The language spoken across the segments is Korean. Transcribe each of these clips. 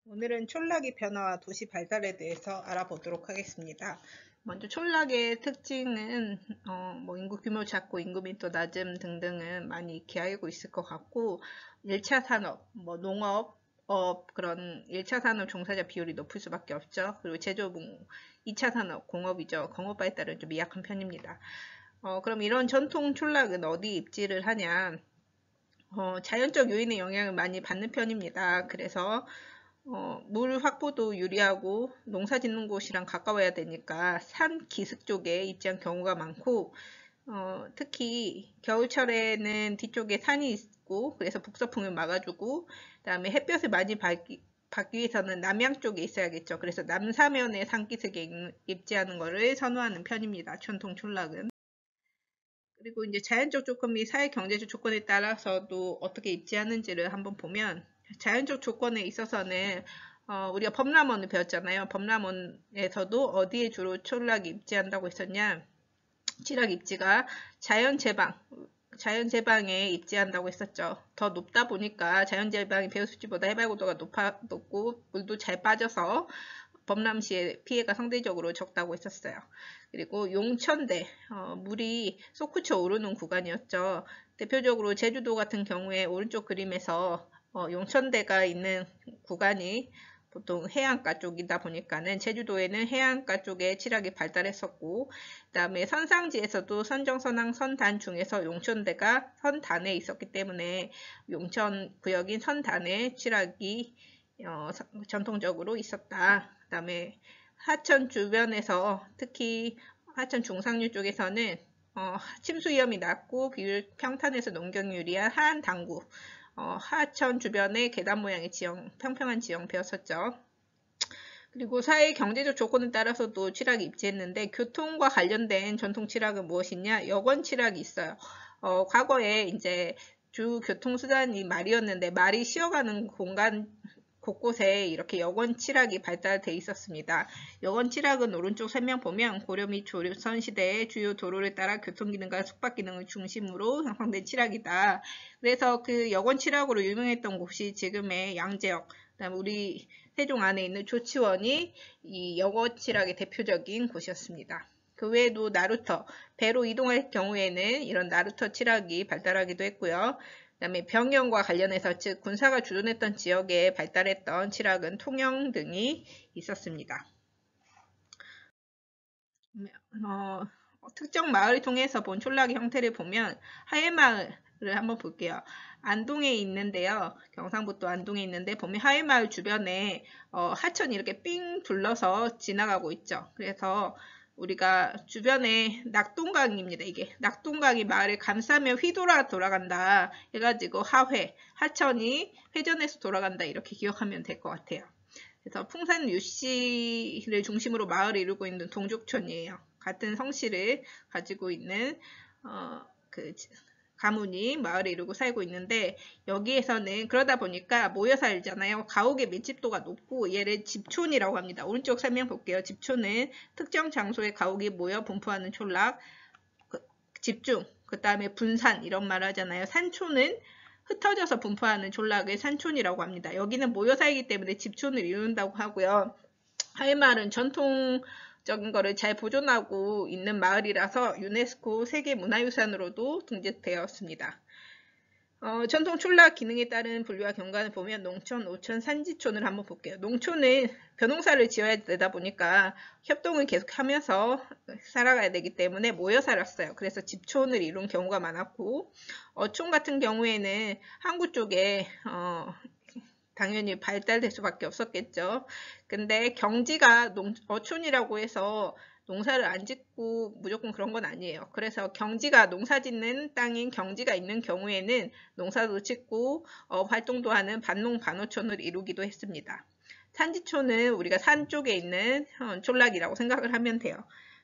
오늘은 촌락의 변화와 도시 발달에 대해서 알아보도록 하겠습니다. 먼저 촌락의 특징은 뭐 인구 규모 작고 인구 밀도 낮음 등등은 많이 익히 알고 있을 것 같고 1차 산업, 뭐 농업, 그런 1차 산업 종사자 비율이 높을 수밖에 없죠. 그리고 제조업, 2차 산업, 공업이죠. 공업 발달은 좀 미약한 편입니다. 그럼 이런 전통 촌락은 어디 입지를 하냐? 자연적 요인의 영향을 많이 받는 편입니다. 그래서 물 확보도 유리하고 농사 짓는 곳이랑 가까워야 되니까 산 기슭 쪽에 입지한 경우가 많고 특히 겨울철에는 뒤쪽에 산이 있고 그래서 북서풍을 막아주고 그다음에 햇볕을 많이 받기 위해서는 남양 쪽에 있어야겠죠. 그래서 남사면의 산기슭에 입지하는 것을 선호하는 편입니다. 전통 촌락은. 그리고 이제 자연적 조건 및 사회 경제적 조건에 따라서도 어떻게 입지하는지를 한번 보면 자연적 조건에 있어서는 우리가 범람원을 배웠잖아요. 범람원에서도 어디에 주로 촌락이 입지한다고 했었냐? 취락 입지가 자연제방에 입지한다고 했었죠. 더 높다 보니까 자연제방이 배수지보다 해발고도가 높고 물도 잘 빠져서 범람시에 피해가 상대적으로 적다고 했었어요. 그리고 용천대, 물이 솟구쳐 오르는 구간이었죠. 대표적으로 제주도 같은 경우에 오른쪽 그림에서 용천대가 있는 구간이 보통 해안가 쪽이다 보니까는 제주도에는 해안가 쪽에 칠학이 발달했었고 그 다음에 선상지에서도 선정선항 선단 중에서 용천대가 선단에 있었기 때문에 용천 구역인 선단에 칠학이 전통적으로 있었다. 그 다음에 하천 주변에서 특히 하천 중상류 쪽에서는 침수 위험이 낮고 비율 평탄에서 농경 유리한 하안 당구 하천 주변의 계단 모양의 지형, 평평한 지형 배웠었죠. 그리고 사회 경제적 조건에 따라서도 칠학이 입지했는데 교통과 관련된 전통 칠학은 무엇이냐? 여권 칠학이 있어요. 과거에 이제 주 교통수단이 말이었는데 말이 쉬어가는 공간 곳곳에 이렇게 여권 칠학이 발달돼 있었습니다. 여권 칠학은 오른쪽 설명 보면 고려 및 조선 시대의 주요 도로를 따라 교통기능과 숙박기능을 중심으로 형성된 칠학이다. 그래서 그 여권 칠학으로 유명했던 곳이 지금의 양재역, 그다음에 우리 세종 안에 있는 조치원이 이 여권 칠학의 대표적인 곳이었습니다. 그 외에도 나루터, 배로 이동할 경우에는 이런 나루터 칠학이 발달하기도 했고요. 그다음에 병영과 관련해서 즉 군사가 주둔했던 지역에 발달했던 칠학은 통영 등이 있었습니다. 특정 마을을 통해서 본 촌락의 형태를 보면 하회마을을 한번 볼게요. 안동에 있는데요. 경상북도 안동에 있는데 보면 하회마을 주변에 하천이 이렇게 삥 둘러서 지나가고 있죠. 그래서 우리가 주변에 낙동강입니다. 이게 낙동강이 마을을 감싸며 휘돌아 돌아간다 해가지고 하천이 회전해서 돌아간다 이렇게 기억하면 될 것 같아요. 그래서 풍산 유씨를 중심으로 마을을 이루고 있는 동족촌이에요. 같은 성씨를 가지고 있는 그 가문이 마을을 이루고 살고 있는데 여기에서는 그러다 보니까 모여 살잖아요. 가옥의 밀집도가 높고 얘를 집촌이라고 합니다. 오른쪽 설명 볼게요. 집촌은 특정 장소에 가옥이 모여 분포하는 촌락, 집중, 그 다음에 분산 이런 말 하잖아요. 산촌은 흩어져서 분포하는 촌락을 산촌이라고 합니다. 여기는 모여 살기 때문에 집촌을 이룬다고 하고요. 하회마을은 전통적인 거를 잘 보존하고 있는 마을이라서 유네스코 세계문화유산으로도 등재되었습니다. 전통 촌락 기능에 따른 분류와 경관을 보면 농촌, 오촌, 산지촌을 한번 볼게요. 농촌은 벼농사를 지어야 되다 보니까 협동을 계속하면서 살아가야 되기 때문에 모여 살았어요. 그래서 집촌을 이룬 경우가 많았고 어촌 같은 경우에는 항구 쪽에 당연히 발달될 수밖에 없었겠죠. 근데 경지가 어촌이라고 해서 농사를 안 짓고 무조건 그런 건 아니에요. 그래서 경지가 농사 짓는 땅인 경지가 있는 경우에는 농사도 짓고 활동도 하는 반농 반어촌을 이루기도 했습니다. 산지촌은 우리가 산 쪽에 있는 촌락이라고 생각을 하면 돼요.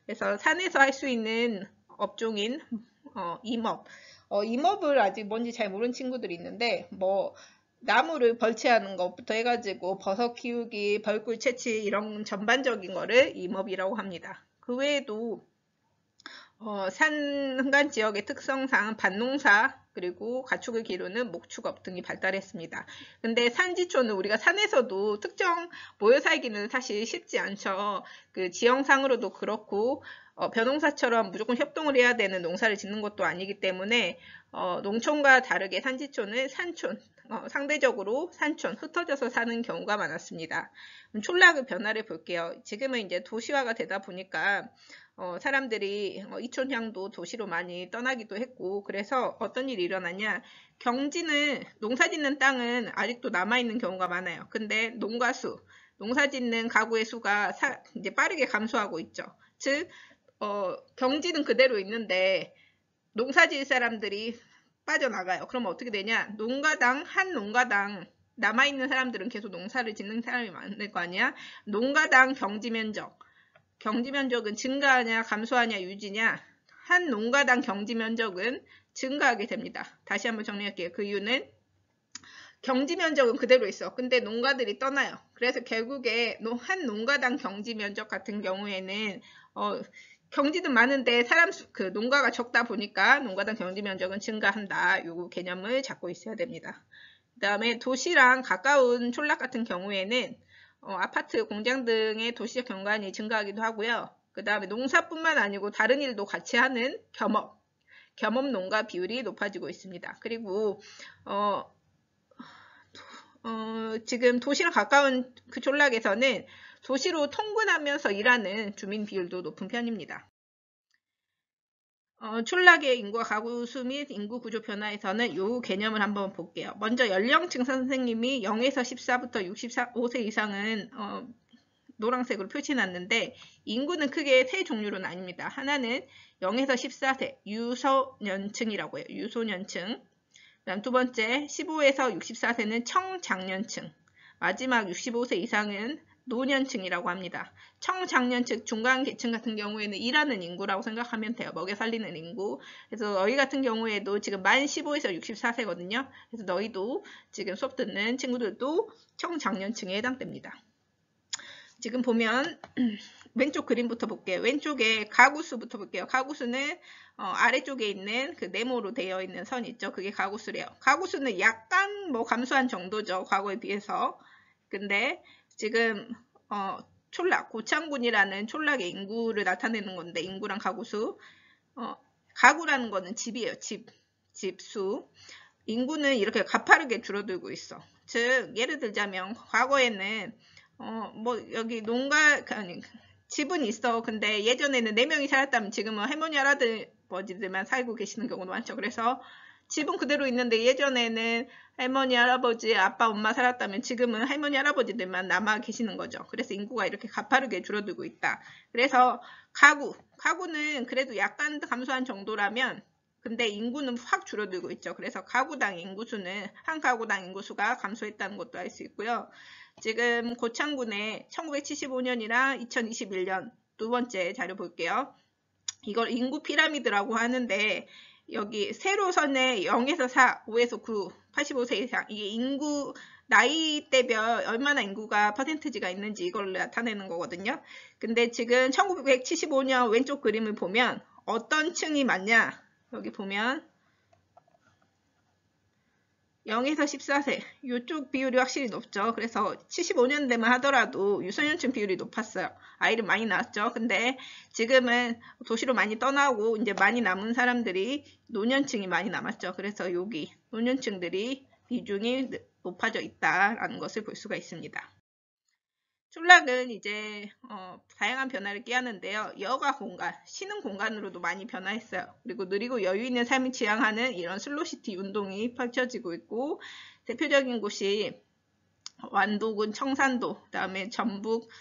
그래서 산에서 할 수 있는 업종인 임업. 임업을 아직 뭔지 잘 모르는 친구들이 있는데 뭐 나무를 벌채하는 것부터 해가지고 버섯 키우기, 벌꿀 채취 이런 전반적인 거를 임업이라고 합니다. 그 외에도 산 흥간 지역의 특성상 밭농사, 그리고 가축을 기르는 목축업 등이 발달했습니다. 근데 산지초는 우리가 산에서도 특정 모여 살기는 사실 쉽지 않죠. 그 지형상으로도 그렇고 벼농사처럼 무조건 협동을 해야 되는 농사를 짓는 것도 아니기 때문에 농촌과 다르게 산지초는 산촌, 상대적으로 산촌, 흩어져서 사는 경우가 많았습니다. 촌락의 변화를 볼게요. 지금은 이제 도시화가 되다 보니까 사람들이 이촌향도 도시로 많이 떠나기도 했고, 그래서 어떤 일이 일어나냐, 경지는 농사 짓는 땅은 아직도 남아있는 경우가 많아요. 근데 농가수, 농사 짓는 가구의 수가 이제 빠르게 감소하고 있죠. 즉 경지는 그대로 있는데 농사 지을 사람들이 빠져나가요. 그러면 어떻게 되냐, 한 농가당 남아있는 사람들은 계속 농사를 짓는 사람이 많을 거 아니야. 농가당 경지면적은 증가하냐 감소하냐 유지냐, 한 농가당 경지면적은 증가하게 됩니다. 다시 한번 정리할게요. 그 이유는 경지면적은 그대로 있어. 근데 농가들이 떠나요. 그래서 결국에 한 농가당 경지면적 같은 경우에는 경지도 많은데 농가가 적다 보니까 농가당 경지면적은 증가한다. 요 개념을 잡고 있어야 됩니다. 그 다음에 도시랑 가까운 촌락 같은 경우에는 아파트, 공장 등의 도시적 경관이 증가하기도 하고요. 그 다음에 농사뿐만 아니고 다른 일도 같이 하는 겸업 농가 비율이 높아지고 있습니다. 그리고 지금 도시랑 가까운 그 촌락에서는 도시로 통근하면서 일하는 주민 비율도 높은 편입니다. 촌락의 인구와 가구 수 및 인구 구조 변화에서는 이 개념을 한번 볼게요. 먼저 연령층 선생님이 0에서 14부터 65세 이상은 노란색으로 표시해놨는데, 인구는 크게 세 종류로 나뉩니다. 하나는 0에서 14세 유소년층이라고 해요. 유소년층. 그다음 두 번째 15에서 64세는 청장년층. 마지막 65세 이상은 노년층이라고 합니다. 청장년층, 중간계층 같은 경우에는 일하는 인구라고 생각하면 돼요. 먹여 살리는 인구. 그래서 너희 같은 경우에도 지금 만 15에서 64세거든요. 그래서 너희도 지금 수업 듣는 친구들도 청장년층에 해당됩니다. 지금 보면 왼쪽 그림부터 볼게요. 왼쪽에 가구수부터 볼게요. 가구수는 아래쪽에 있는 그 네모로 되어 있는 선 있죠. 그게 가구수래요. 가구수는 약간 감소한 정도죠. 과거에 비해서. 근데 지금 고창군이라는 촌락의 인구를 나타내는 건데, 인구랑 가구수. 가구라는 거는 집이에요. 집수. 인구는 이렇게 가파르게 줄어들고 있어. 즉 예를 들자면 과거에는 여기 집은 있어. 근데 예전에는 4명이 살았다면 지금은 할머니 할아버지들만 살고 계시는 경우도 많죠. 그래서 집은 그대로 있는데 예전에는 할머니 할아버지 아빠 엄마 살았다면 지금은 할머니 할아버지들만 남아 계시는 거죠. 그래서 인구가 이렇게 가파르게 줄어들고 있다. 그래서 가구는 그래도 약간 감소한 정도라면, 근데 인구는 확 줄어들고 있죠. 그래서 한 가구당 인구수가 감소했다는 것도 알 수 있고요. 지금 고창군의 1975년이랑 2021년 두 번째 자료 볼게요. 이걸 인구 피라미드라고 하는데, 여기 세로선에 0에서 4, 5에서 9, 85세 이상, 이게 인구 나이대별 얼마나 인구가 퍼센티지가 있는지 이걸 나타내는 거거든요. 근데 지금 1975년 왼쪽 그림을 보면 어떤 층이 많냐, 여기 보면 0에서 14세 이쪽 비율이 확실히 높죠. 그래서 75년 되만 하더라도 유소년층 비율이 높았어요. 아이를 많이 낳았죠. 근데 지금은 도시로 많이 떠나고 이제 많이 남은 사람들이 노년층이 많이 남았죠. 그래서 여기 노년층들이 비중이 높아져 있다라는 것을 볼 수가 있습니다. 촌락은 이제 다양한 변화를 꾀하는데요. 여가 공간, 쉬는 공간으로도 많이 변화했어요. 그리고 느리고 여유 있는 삶을 지향하는 이런 슬로시티 운동이 펼쳐지고 있고, 대표적인 곳이 완도군 청산도, 그다음에 전북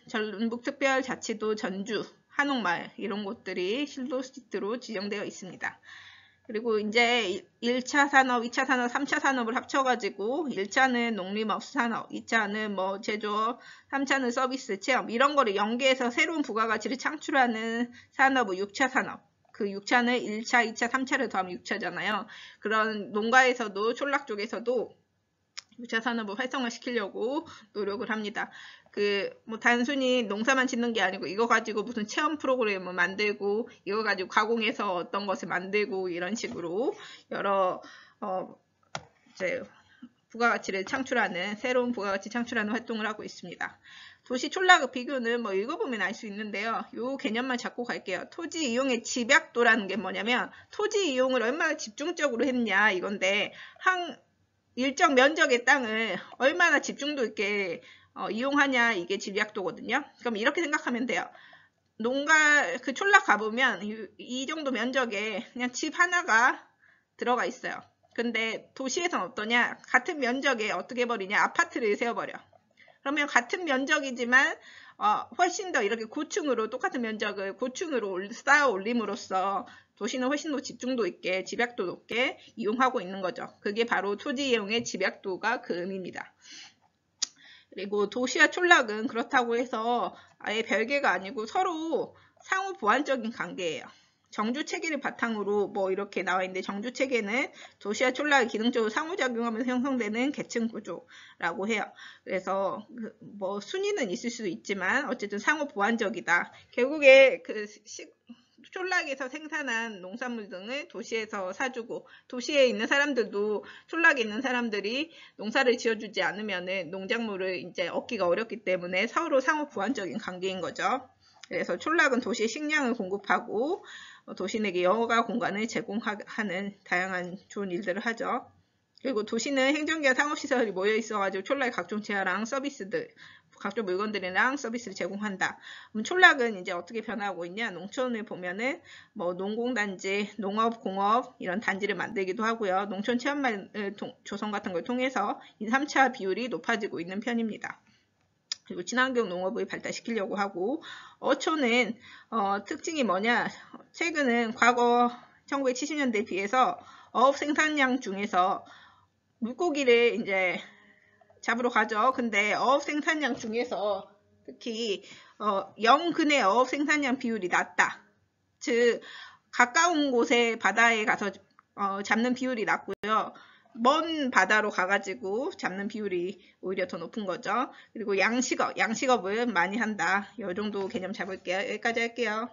전북특별자치도 전주, 한옥마을, 이런 곳들이 슬로시티로 지정되어 있습니다. 그리고 이제 1차 산업, 2차 산업, 3차 산업을 합쳐가지고 1차는 농림업 산업, 2차는 제조업, 3차는 서비스 체험, 이런 거를 연계해서 새로운 부가가치를 창출하는 산업의 6차 산업. 그 6차는 1차, 2차, 3차를 더하면 6차잖아요. 그런 농가에서도 촌락 쪽에서도 부차 산업을 활성화시키려고 노력을 합니다. 뭐 단순히 농사만 짓는 게 아니고 이거 가지고 무슨 체험 프로그램을 만들고 이거 가지고 가공해서 어떤 것을 만들고 이런 식으로 여러 이제 부가가치를 창출하는 새로운 부가가치 창출하는 활동을 하고 있습니다. 도시 촌락 비교는 뭐 읽어보면 알 수 있는데요. 이 개념만 잡고 갈게요. 토지 이용의 집약도라는 게 뭐냐면 토지 이용을 얼마나 집중적으로 했냐 이건데 한 일정 면적의 땅을 얼마나 집중도 있게 이용하냐 이게 집약도거든요. 그럼 이렇게 생각하면 돼요. 농가 촌락 가보면 이 정도 면적에 그냥 집 하나가 들어가 있어요. 근데 도시에서는 어떠냐? 같은 면적에 어떻게 버리냐? 아파트를 세워버려. 그러면 같은 면적이지만 훨씬 더 이렇게 고층으로 똑같은 면적을 고층으로 쌓아 올림으로써 도시는 훨씬 더 집중도 있게 집약도 높게 이용하고 있는 거죠. 그게 바로 토지 이용의 집약도가 그 의미입니다. 그리고 도시와 촌락은 그렇다고 해서 아예 별개가 아니고 서로 상호 보완적인 관계예요. 정주체계를 바탕으로 뭐 이렇게 나와 있는데 정주체계는 도시와 촌락이 기능적으로 상호작용하면서 형성되는 계층 구조라고 해요. 그래서 뭐 순위는 있을 수도 있지만 어쨌든 상호 보완적이다. 결국에 촌락에서 생산한 농산물 등을 도시에서 사주고 도시에 있는 사람들도 촌락에 있는 사람들이 농사를 지어주지 않으면 농작물을 이제 얻기가 어렵기 때문에 서로 상호 보완적인 관계인 거죠. 그래서 촌락은 도시에 식량을 공급하고 도시내에게 여가 공간을 제공하는 다양한 좋은 일들을 하죠. 그리고 도시는 행정기관 상업시설이 모여 있어가지고 촌락의 각종 재화랑 서비스들, 각종 물건들이랑 서비스를 제공한다. 그럼 촌락은 이제 어떻게 변하고 있냐? 농촌을 보면은 뭐 농공단지, 농업, 공업 이런 단지를 만들기도 하고요. 농촌 체험말 조성 같은 걸 통해서 2, 3차 비율이 높아지고 있는 편입니다. 그리고 친환경 농업을 발달시키려고 하고 어촌은 특징이 뭐냐? 최근은 과거 1970년대에 비해서 어업 생산량 중에서 물고기를 이제 잡으러 가죠. 근데 어업 생산량 중에서 특히 영근의 어업 생산량 비율이 낮다. 즉 가까운 곳에 바다에 가서 잡는 비율이 낮고요. 먼 바다로 가가지고 잡는 비율이 오히려 더 높은 거죠. 그리고 양식업을 많이 한다. 이 정도 개념 잡을게요. 여기까지 할게요.